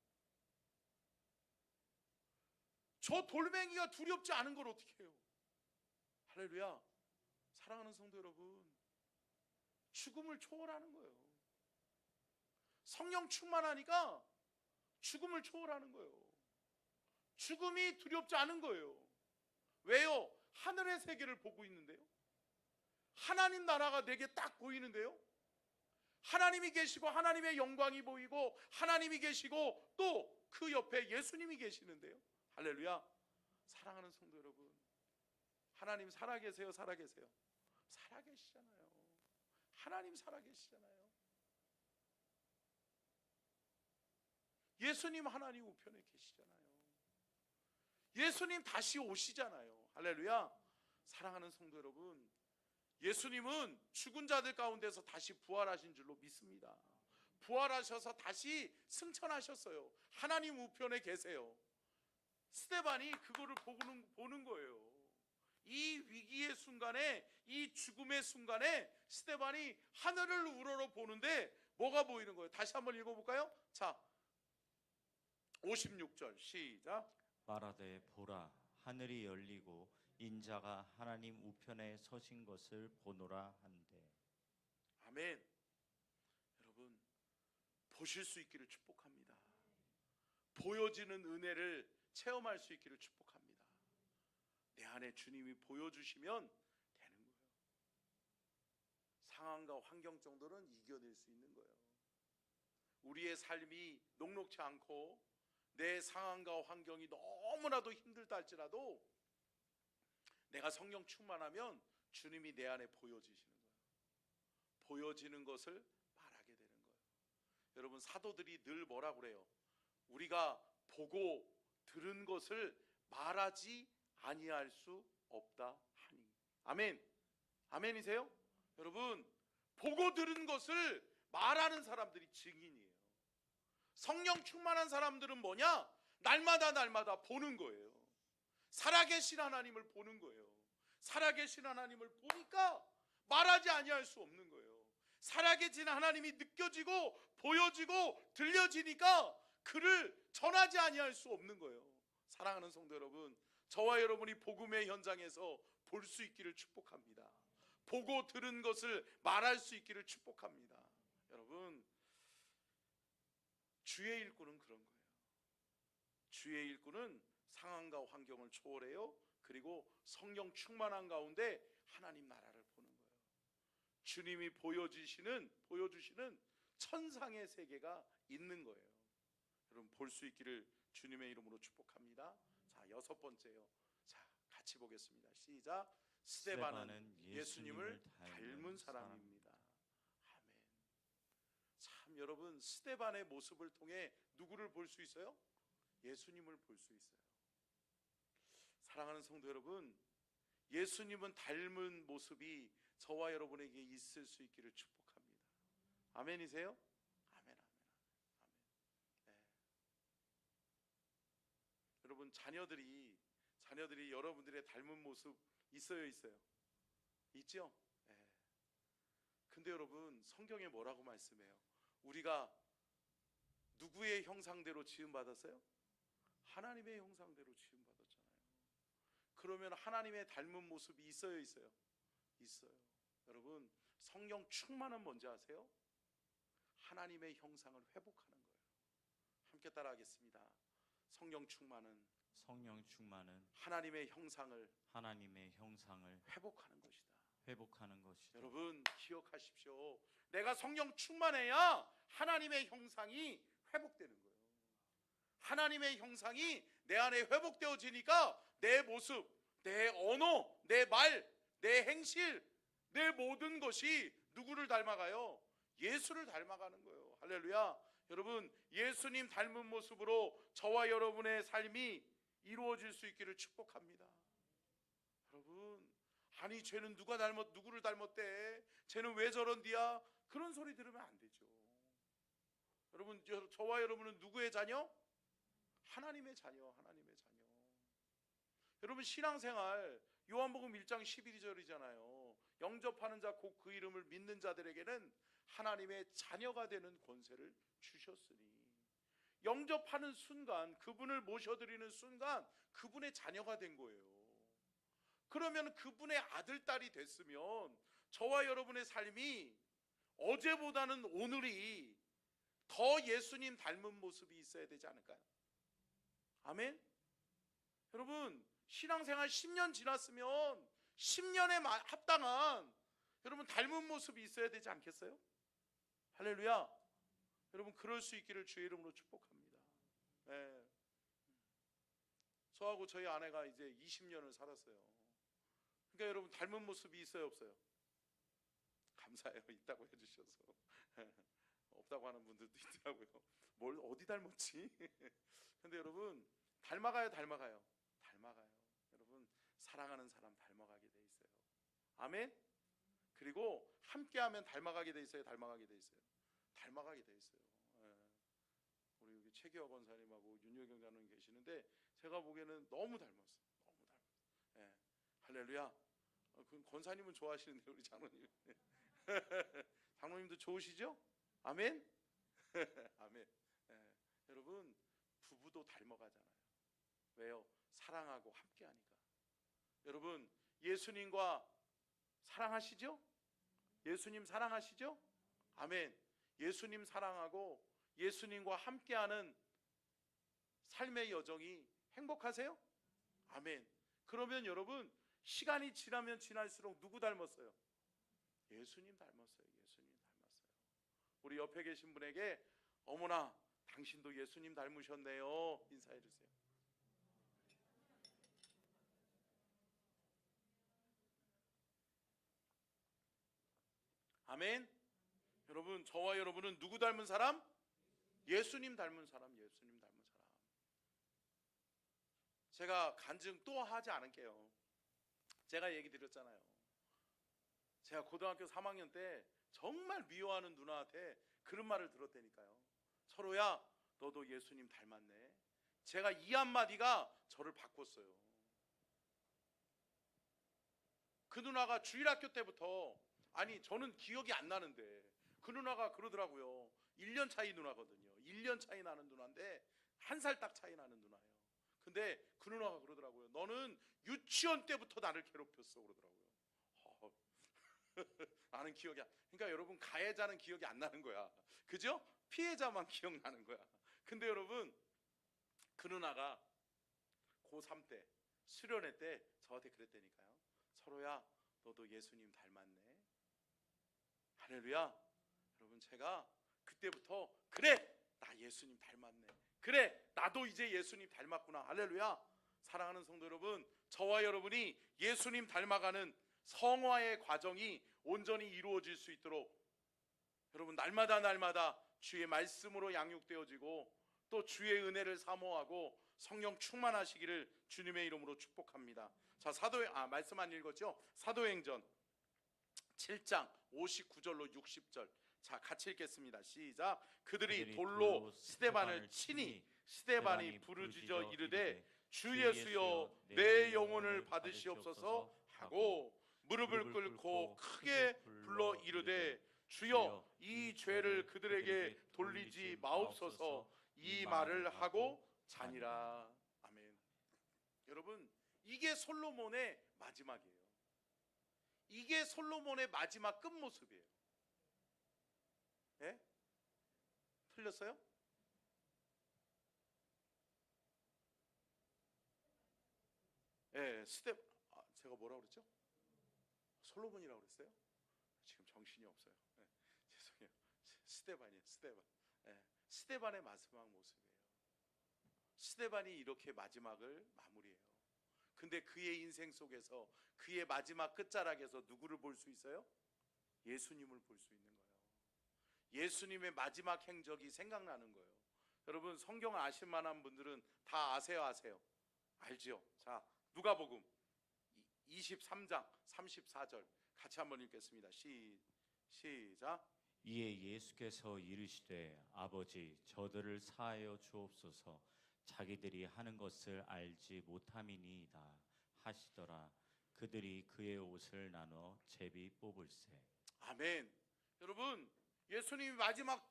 S1: 저 돌멩이가 두렵지 않은 걸 어떻게 해요? 할렐루야. 사랑하는 성도 여러분, 죽음을 초월하는 거예요. 성령 충만하니까 죽음을 초월하는 거예요. 죽음이 두렵지 않은 거예요. 왜요? 하늘의 세계를 보고 있는데요. 하나님 나라가 내게 딱 보이는데요. 하나님이 계시고 하나님의 영광이 보이고 하나님이 계시고 또 그 옆에 예수님이 계시는데요. 할렐루야. 사랑하는 성도 여러분, 하나님 살아계세요? 살아계세요? 살아계시잖아요. 하나님 살아계시잖아요. 예수님 하나님 우편에 계시잖아요. 예수님 다시 오시잖아요. 할렐루야. 사랑하는 성도 여러분, 예수님은 죽은 자들 가운데서 다시 부활하신 줄로 믿습니다. 부활하셔서 다시 승천하셨어요. 하나님 우편에 계세요. 스데반이 그거를 보는 거예요. 이 위기의 순간에, 이 죽음의 순간에 스데반이 하늘을 우러러 보는데 뭐가 보이는 거예요? 다시 한번 읽어볼까요? 자, 56절 시작.
S2: 말하되 보라, 하늘이 열리고 인자가 하나님 우편에 서신 것을 보노라 한대.
S1: 아멘. 여러분, 보실 수 있기를 축복합니다. 보여지는 은혜를 체험할 수 있기를 축복합니다. 내 안에 주님이 보여주시면 되는 거예요. 상황과 환경 정도는 이겨낼 수 있는 거예요. 우리의 삶이 녹록지 않고 내 상황과 환경이 너무나도 힘들다 할지라도 내가 성령 충만하면 주님이 내 안에 보여지시는 거예요. 보여지는 것을 말하게 되는 거예요. 여러분 사도들이 늘 뭐라 그래요? 우리가 보고 들은 것을 말하지 아니할 수 없다 하니. 아멘. 아멘이세요? 여러분, 보고 들은 것을 말하는 사람들이 증인이에요. 성령 충만한 사람들은 뭐냐? 날마다 보는 거예요. 살아계신 하나님을 보는 거예요. 살아계신 하나님을 보니까 말하지 아니할 수 없는 거예요. 살아계신 하나님이 느껴지고 보여지고 들려지니까 그를 전하지 아니할 수 없는 거예요. 사랑하는 성도 여러분, 저와 여러분이 복음의 현장에서 볼 수 있기를 축복합니다. 보고 들은 것을 말할 수 있기를 축복합니다. 여러분, 주의 일꾼은 그런 거예요. 주의 일꾼은 상황과 환경을 초월해요. 그리고 성령 충만한 가운데 하나님 나라를 보는 거예요. 주님이 보여주시는 천상의 세계가 있는 거예요. 여러분, 볼 수 있기를 주님의 이름으로 축복합니다. 자, 6번째요. 자, 같이 보겠습니다. 시작. 스데반은 예수님을 닮은 사람입니다. 아멘. 참, 여러분, 스데반의 모습을 통해 누구를 볼 수 있어요? 예수님을 볼 수 있어요. 사랑하는 성도 여러분, 예수님은 닮은 모습이 저와 여러분에게 있을 수 있기를 축복합니다. 아멘이세요? 아멘, 아멘, 아멘. 네. 여러분, 자녀들이 여러분들의 닮은 모습 있어요? 있죠? 네. 근데 여러분, 성경에 뭐라고 말씀해요? 우리가 누구의 형상대로 지음받았어요? 하나님의 형상대로 지음받았잖아요. 그러면 하나님의 닮은 모습이 있어요? 있어요? 여러분, 성령 충만은 뭔지 아세요? 하나님의 형상을 회복하는 거예요. 함께 따라하겠습니다. 성령 충만은 하나님의 형상을 회복하는 것이다. 여러분, 기억하십시오. 내가 성령 충만해야 하나님의 형상이 회복되는 거예요. 하나님의 형상이 내 안에 회복되어지니까 내 모습, 내 언어, 내 말, 내 행실, 내 모든 것이 누구를 닮아가요? 예수를 닮아가는 거예요. 할렐루야. 여러분, 예수님 닮은 모습으로 저와 여러분의 삶이 이루어질 수 있기를 축복합니다. 여러분, 아니 쟤는 누구를 닮았대? 쟤는 왜 저런디야? 그런 소리 들으면 안 되죠. 여러분, 저와 여러분은 누구의 자녀? 하나님의 자녀. 여러분, 신앙생활 요한복음 1장 11절이잖아요. 영접하는 자 곧 그 이름을 믿는 자들에게는 하나님의 자녀가 되는 권세를 주셨으니, 영접하는 순간, 그분을 모셔드리는 순간 그분의 자녀가 된 거예요. 그러면 그분의 아들, 딸이 됐으면 저와 여러분의 삶이 어제보다는 오늘이 더 예수님 닮은 모습이 있어야 되지 않을까요? 아멘? 여러분, 신앙생활 10년 지났으면 10년에 합당한 여러분 닮은 모습이 있어야 되지 않겠어요? 할렐루야. 여러분, 그럴 수 있기를 주의 이름으로 축복합니다. 네. 저하고 저희 아내가 이제 20년을 살았어요. 그러니까 여러분, 닮은 모습이 있어요, 없어요? 감사해요. 있다고 해주셔서. 없다고 하는 분들도 있더라고요. 뭘 어디 닮았지? 근데 여러분, 닮아가요? 여러분, 사랑하는 사람 닮아가게 돼 있어요. 아멘? 그리고 함께하면 닮아가게 돼 있어요? 닮아가게 돼 있어요? 예. 우리 여기 최기화 권사님하고 윤여경 장로님 계시는데 제가 보기에는 너무 닮았어요. 예. 할렐루야. 그 권사님은 좋아하시는데 우리 장로님. 장로님도 좋으시죠? 아멘? 아멘. 예. 여러분, 부부도 닮아가잖아요. 왜요? 사랑하고 함께하니까. 여러분, 예수님과 사랑하시죠? 예수님 사랑하시죠? 아멘. 예수님 사랑하고 예수님과 함께하는 삶의 여정이 행복하세요? 아멘. 그러면 여러분, 시간이 지나면 지날수록 누구 닮았어요? 예수님 닮았어요. 우리 옆에 계신 분에게 어머나 당신도 예수님 닮으셨네요. 인사해 주세요. 아멘. 여러분, 저와 여러분은 누구 닮은 사람? 예수님 닮은 사람, 예수님 닮은 사람. 제가 간증 또 하지 않을게요. 제가 얘기 드렸잖아요. 제가 고등학교 3학년 때 정말 미워하는 누나한테 그런 말을 들었다니까요. 철호야, 너도 예수님 닮았네. 제가 이 한마디가 저를 바꿨어요. 그 누나가 주일학교 때부터, 아니 저는 기억이 안 나는데 그 누나가 그러더라고요. 1년 차이 누나거든요. 1년 차이 나는 누나인데 1살 딱 차이 나는 누나예요. 근데 그 누나가 그러더라고요. 너는 유치원 때부터 나를 괴롭혔어 그러더라고요. 나는 기억이 안. 그러니까 여러분, 가해자는 기억이 안 나는 거야. 그죠? 피해자만 기억나는 거야. 근데 여러분, 그 누나가 고3 때 수련회 때 저한테 그랬다니까요. 철호야, 너도 예수님 닮았네. 할렐루야. 여러분, 제가 그때부터 그래, 나 예수님 닮았네. 그래, 나도 이제 예수님 닮았구나. 할렐루야. 사랑하는 성도 여러분, 저와 여러분이 예수님 닮아가는 성화의 과정이 온전히 이루어질 수 있도록 여러분, 날마다 주의 말씀으로 양육되어지고 또 주의 은혜를 사모하고 성령 충만하시기를 주님의 이름으로 축복합니다. 자, 말씀 안 읽었죠? 사도행전 7장 59절로 60절. 자, 같이 읽겠습니다. 시작. 그들이 돌로 스데반을 치니 스데반이 부르짖어 이르되 주 예수여, 내 영혼을 받으시옵소서 하고 무릎을 꿇고 크게 불러 이르되 주여, 이 죄를 그들에게 돌리지 마옵소서. 이 말을 하고 자니라. 아멘. 여러분, 이게 솔로몬의 마지막이에요. 이게 솔로몬의 마지막 끝모습이에요. 예? 틀렸어요? 예, 제가 뭐라고 그랬죠? 솔로몬이라고 그랬어요? 지금 정신이 없어요. 예, 죄송해요. 스데반이에요. 스데반. 예, 스데반의 마지막 모습이에요. 스데반이 이렇게 마지막을 마무리해요. 근데 그의 인생 속에서, 그의 마지막 끝자락에서 누구를 볼 수 있어요? 예수님을 볼 수 있는 거예요. 예수님의 마지막 행적이 생각나는 거예요. 여러분, 성경을 아실 만한 분들은 다 아세요? 알죠? 자, 누가복음 23장 34절 같이 한번 읽겠습니다. 시작.
S2: 이에 예수께서 이르시되 아버지, 저들을 사하여 주옵소서. 자기들이 하는 것을 알지 못함이니이다 하시더라. 그들이 그의 옷을 나눠 제비 뽑을세.
S1: 아멘. 여러분, 예수님이 마지막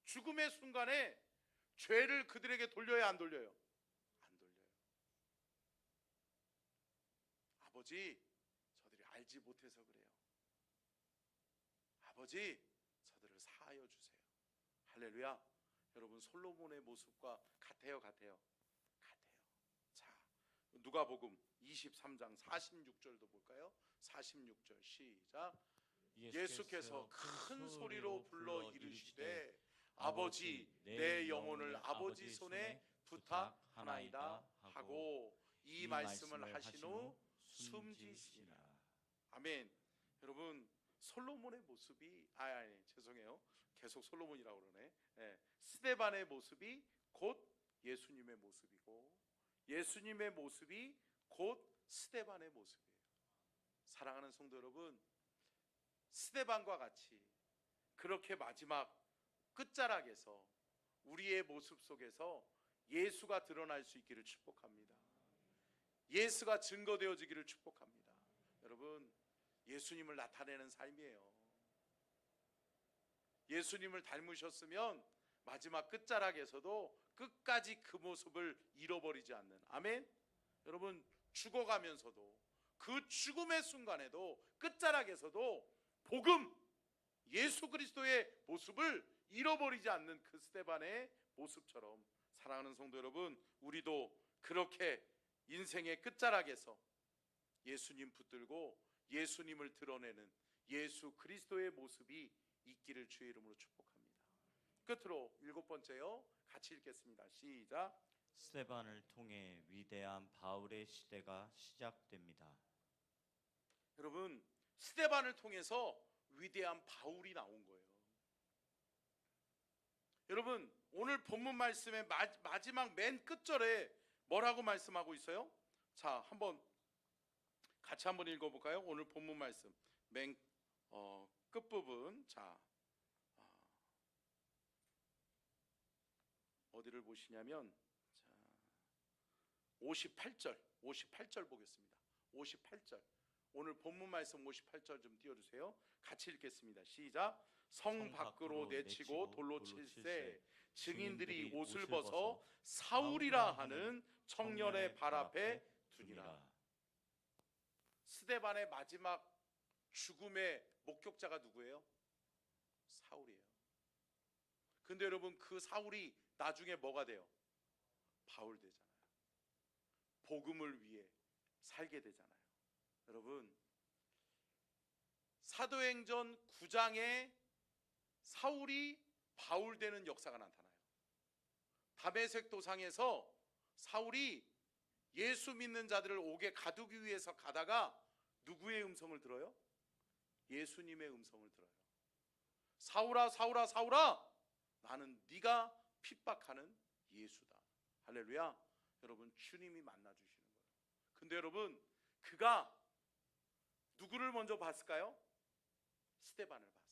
S1: 죽음의 순간에 죄를 그들에게 돌려야 안 돌려요? 안 돌려요. 아버지, 저들이 알지 못해서 그래요. 아버지, 저들을 사하여 주세요. 할렐루야. 여러분, 솔로몬의 모습과 같아요? 같아요? 자, 누가복음 23장 46절도 볼까요? 46절 시작. 예수께서 큰 소리로 불러 이르시되 아버지, 내 영혼을 아버지 손에 부탁하나이다 하고 이 말씀을 하신 후 숨지시니라. 아멘. 여러분, 솔로몬의 모습이 죄송해요. 계속 솔로몬이라고 그러네. 스데반의 모습이 곧 예수님의 모습이고 예수님의 모습이 곧 스데반의 모습이에요. 사랑하는 성도 여러분, 스데반과 같이 그렇게 마지막 끝자락에서 우리의 모습 속에서 예수가 드러날 수 있기를 축복합니다. 예수가 증거되어지기를 축복합니다. 여러분, 예수님을 나타내는 삶이에요. 예수님을 닮으셨으면 마지막 끝자락에서도 끝까지 그 모습을 잃어버리지 않는, 아멘. 여러분, 죽어가면서도 그 죽음의 순간에도 끝자락에서도 복음, 예수 그리스도의 모습을 잃어버리지 않는 그 스데반의 모습처럼, 사랑하는 성도 여러분, 우리도 그렇게 인생의 끝자락에서 예수님 붙들고 예수님을 드러내는 예수 그리스도의 모습이 있기를 주의 이름으로 축복합니다. 끝으로 7번째요, 같이 읽겠습니다. 시작.
S2: 스데반을 통해 위대한 바울의 시대가 시작됩니다.
S1: 여러분, 스데반을 통해서 위대한 바울이 나온 거예요. 여러분, 오늘 본문 말씀의 마지막 맨 끝절에 뭐라고 말씀하고 있어요? 자, 한번 같이 한번 읽어볼까요? 오늘 본문 말씀 맨 끝부분. 자, 어디를 보시냐면, 자, 58절 보겠습니다. 58절. 오늘 본문 말씀 58절 좀 띄워주세요. 같이 읽겠습니다. 시작. 성 밖으로 내치고 돌로 칠세 증인들이 옷을 벗어 사울이라 하는 청년의 발 앞에 두니라. 스데반의 마지막 죽음의 목격자가 누구예요? 사울이에요. 근데 여러분, 그 사울이 나중에 뭐가 돼요? 바울 되잖아요. 복음을 위해 살게 되잖아요. 여러분, 사도행전 9장에 사울이 바울 되는 역사가 나타나요. 다메섹 도상에서 사울이 예수 믿는 자들을 옥에 가두기 위해서 가다가 누구의 음성을 들어요? 예수님의 음성을 들어요. 사울아, 사울아, 사울아, 나는 네가 핍박하는 예수다. 할렐루야. 여러분, 주님이 만나주시는 거예요. 근데 여러분, 그가 누구를 먼저 봤을까요? 스데반을 봤어요.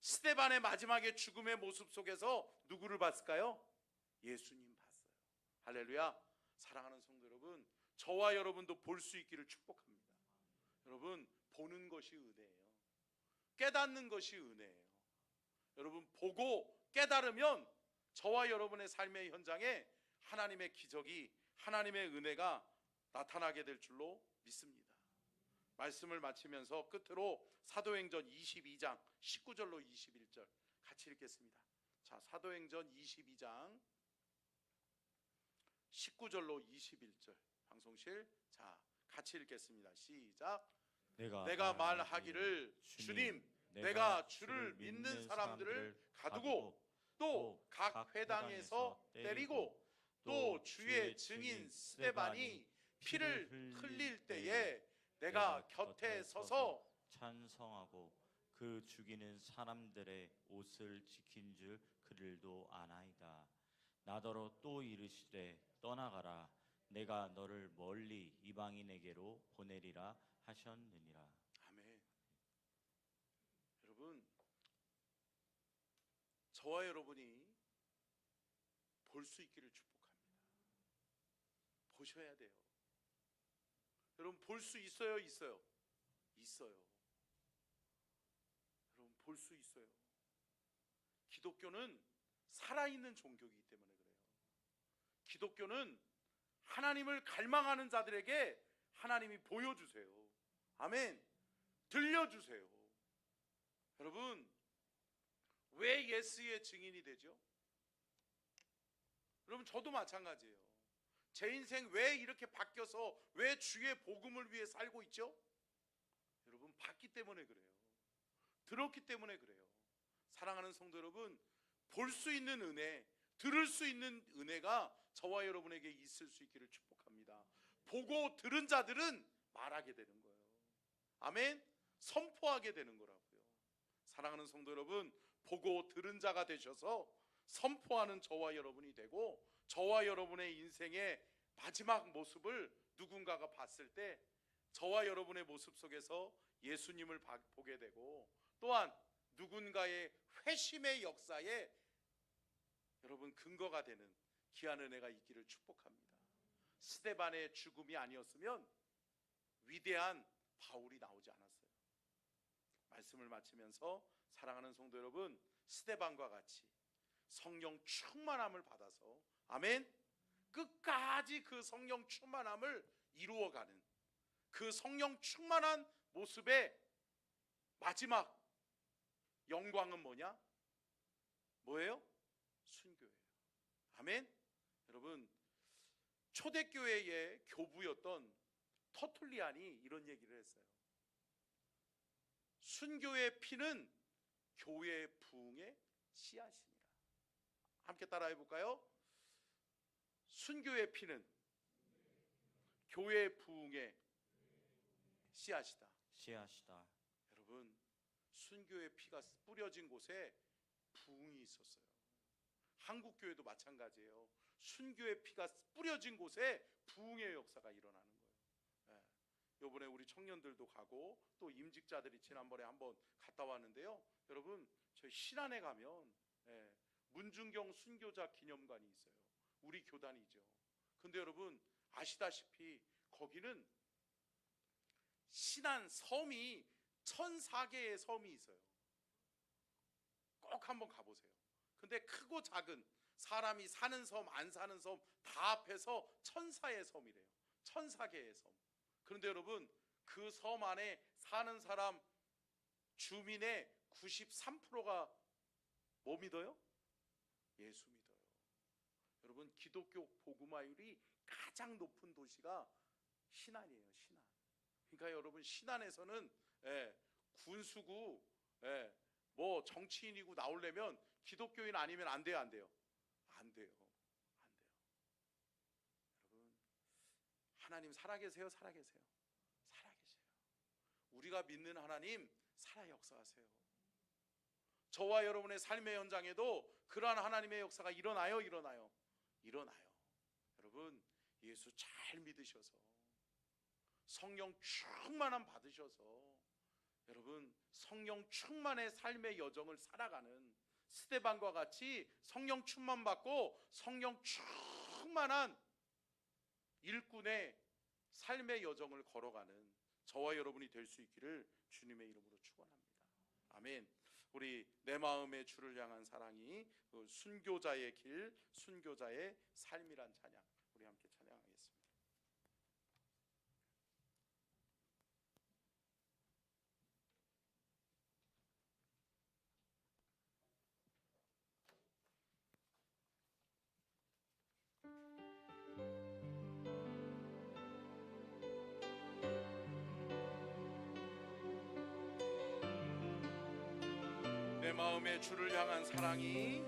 S1: 스데반의 마지막에 죽음의 모습 속에서 누구를 봤을까요? 예수님 봤어요. 할렐루야. 사랑하는 성도 여러분, 저와 여러분도 볼 수 있기를 축복합니다. 여러분, 보는 것이 은혜예요. 깨닫는 것이 은혜예요. 여러분, 보고 깨달으면 저와 여러분의 삶의 현장에 하나님의 기적이, 하나님의 은혜가 나타나게 될 줄로 믿습니다. 말씀을 마치면서 끝으로 사도행전 22장 19절로 21절 같이 읽겠습니다. 자, 사도행전 22장 19절로 21절 방송실, 자, 같이 읽겠습니다. 시작. 내가 말하기를 주님, 내가 주를 믿는 사람들을 가두고 또 각 회당에서 때리고 또 주의 증인 스데반이 피를 흘릴 때에 내가 곁에 서서
S2: 찬성하고 그 죽이는 사람들의 옷을 지킨 줄 그들도 아나이다. 나더러 또 이르시되 떠나가라. 내가 너를 멀리 이방인에게로 보내리라 하셨느니라.
S1: 아멘. 여러분, 저와 여러분이 볼 수 있기를 축복합니다. 보셔야 돼요. 여러분, 볼 수 있어요, 있어요? 있어요. 여러분, 볼 수 있어요. 기독교는 살아있는 종교이기 때문에 그래요. 기독교는 하나님을 갈망하는 자들에게 하나님이 보여주세요. 아멘. 들려주세요. 여러분, 왜 예수의 증인이 되죠? 여러분, 저도 마찬가지예요. 제 인생 왜 이렇게 바뀌어서 왜 주의 복음을 위해 살고 있죠? 여러분, 봤기 때문에 그래요. 들었기 때문에 그래요. 사랑하는 성도 여러분, 볼 수 있는 은혜, 들을 수 있는 은혜가 저와 여러분에게 있을 수 있기를 축복합니다. 보고 들은 자들은 말하게 되는 거예요. 아멘. 선포하게 되는 거라고요. 사랑하는 성도 여러분, 보고 들은 자가 되셔서 선포하는 저와 여러분이 되고, 저와 여러분의 인생의 마지막 모습을 누군가가 봤을 때 저와 여러분의 모습 속에서 예수님을 보게 되고, 또한 누군가의 회심의 역사에 여러분 근거가 되는 귀한 은혜가 있기를 축복합니다. 스데반의 죽음이 아니었으면 위대한 바울이 나오지 않았어요. 말씀을 마치면서 사랑하는 성도 여러분, 스데반과 같이 성령 충만함을 받아서, 아멘, 끝까지 그 성령 충만함을 이루어가는 그 성령 충만한 모습의 마지막 영광은 뭐냐? 뭐예요? 순교예요. 아멘. 여러분, 초대교회의 교부였던 터툴리안이 이런 얘기를 했어요. 순교의 피는 교회의 부흥의 씨앗이니라. 함께 따라해 볼까요? 순교의 피는 교회의 부흥의 씨앗이다.
S2: 씨앗이다.
S1: 여러분, 순교의 피가 뿌려진 곳에 부흥이 있었어요. 한국교회도 마찬가지예요. 순교의 피가 뿌려진 곳에 부흥의 역사가 일어나는 거예요. 예. 이번에 우리 청년들도 가고 또 임직자들이 지난번에 한번 갔다 왔는데요. 여러분 저희 신안에 가면 예, 문중경 순교자 기념관이 있어요. 우리 교단이죠. 근데 여러분 아시다시피 거기는 신안 섬이 1004개의 섬이 있어요. 꼭 한번 가보세요. 근데 크고 작은 사람이 사는 섬, 안 사는 섬 다 합해서 1004의 섬이래요. 1004개의 섬. 그런데 여러분 그 섬 안에 사는 사람 주민의 93%가 뭐 믿어요? 예수 믿어요. 여러분 기독교 복음화율이 가장 높은 도시가 신안이에요. 신안. 그러니까 여러분 신안에서는 군수고 뭐 정치인이고 나오려면 기독교인 아니면 안 돼요, 안 돼요? 안 돼요. 안 돼요. 여러분 하나님 살아계세요, 살아계세요. 살아계세요. 우리가 믿는 하나님 살아 역사하세요. 저와 여러분의 삶의 현장에도 그러한 하나님의 역사가 일어나요, 일어나요. 일어나요. 여러분 예수 잘 믿으셔서 성령 충만함 받으셔서 여러분 성령 충만의 삶의 여정을 살아가는 스데반과 같이 성령 충만 받고 성령 충만한 일꾼의 삶의 여정을 걸어가는 저와 여러분이 될 수 있기를 주님의 이름으로 축원합니다. 아멘. 우리 내 마음의 주를 향한 사랑이 그 순교자의 길, 순교자의 삶이란 찬양 우리 함께 찬양하겠습니다. 내 마음의 주를 향한 사랑이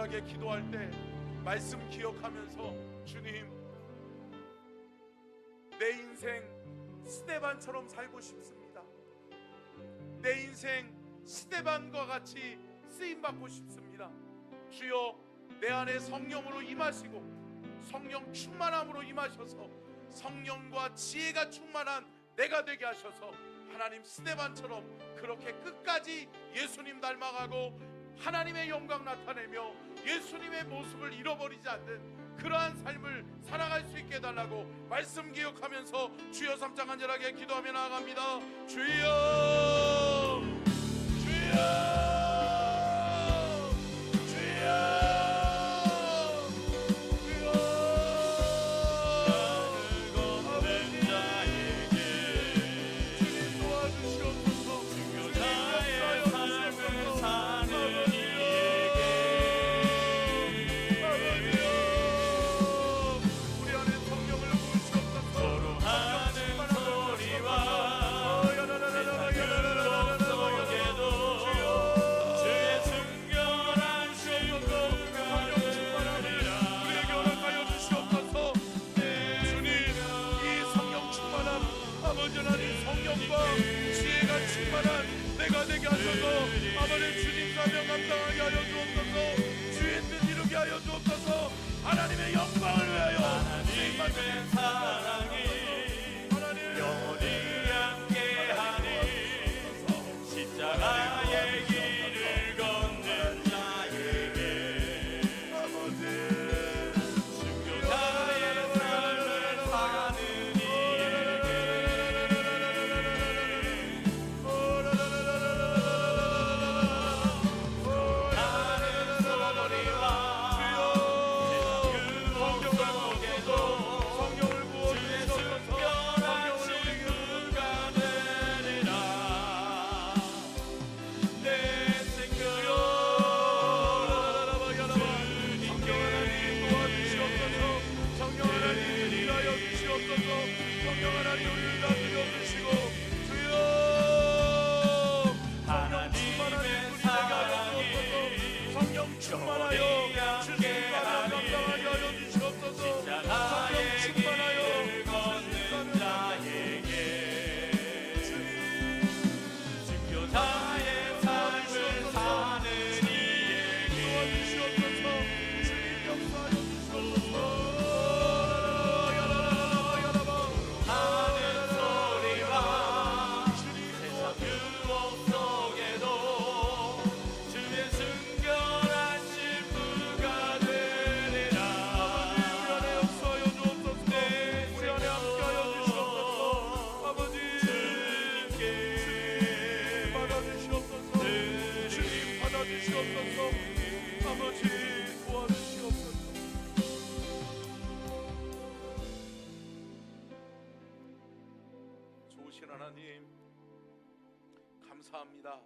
S1: 간절하게 기도할 때 말씀 기억하면서 주님, 내 인생 스데반처럼 살고 싶습니다. 내 인생 스데반과 같이 쓰임받고 싶습니다. 주여, 내 안에 성령으로 임하시고 성령 충만함으로 임하셔서 성령과 지혜가 충만한 내가 되게 하셔서 하나님 스데반처럼 그렇게 끝까지 예수님 닮아가고 하나님의 영광 나타내며 예수님의 모습을 잃어버리지 않는 그러한 삶을 살아갈 수 있게 해달라고 말씀 기억하면서 주여 3장 간절하게 기도하며 나아갑니다. 주여, 주여, 하나님의 영광을 위하여 하나님의 사랑이 영원히 함께하니 십자가의 길을 걷는 자에게 순교자의 삶을 사는 이에게 나는 소리와 하나님 감사합니다.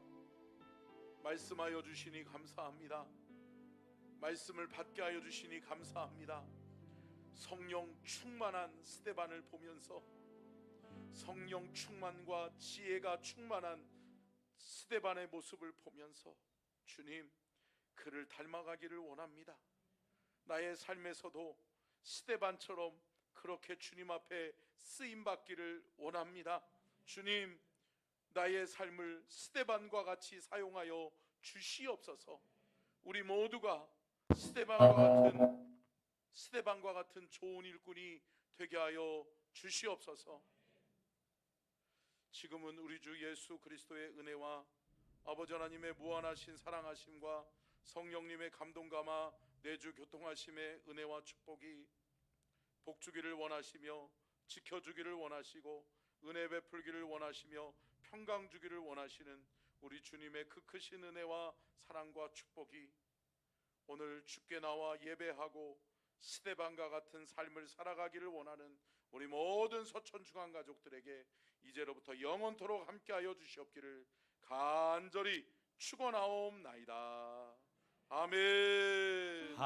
S1: 말씀하여 주시니 감사합니다. 말씀을 받게 하여 주시니 감사합니다. 성령 충만한 스데반을 보면서 성령 충만과 지혜가 충만한 스데반의 모습을 보면서 주님, 그를 닮아가기를 원합니다. 나의 삶에서도 스데반처럼 그렇게 주님 앞에 쓰임받기를 원합니다. 주님, 나의 삶을 스데반과 같이 사용하여 주시옵소서. 우리 모두가 스데반과 같은 좋은 일꾼이 되게 하여 주시옵소서. 지금은 우리 주 예수 그리스도의 은혜와 아버지 하나님의 무한하신 사랑하심과 성령님의 감동감화 내주 교통하심의 은혜와 축복이 복주기를 원하시며 지켜주기를 원하시고 은혜 베풀기를 원하시며 평강 주기를 원하시는 우리 주님의 그 크신 은혜와 사랑과 축복이 오늘 주께 나와 예배하고 스데반과 같은 삶을 살아가기를 원하는 우리 모든 서천중앙 가족들에게 이제로부터 영원토록 함께하여 주시옵기를 간절히 축원하옵나이다. 아멘.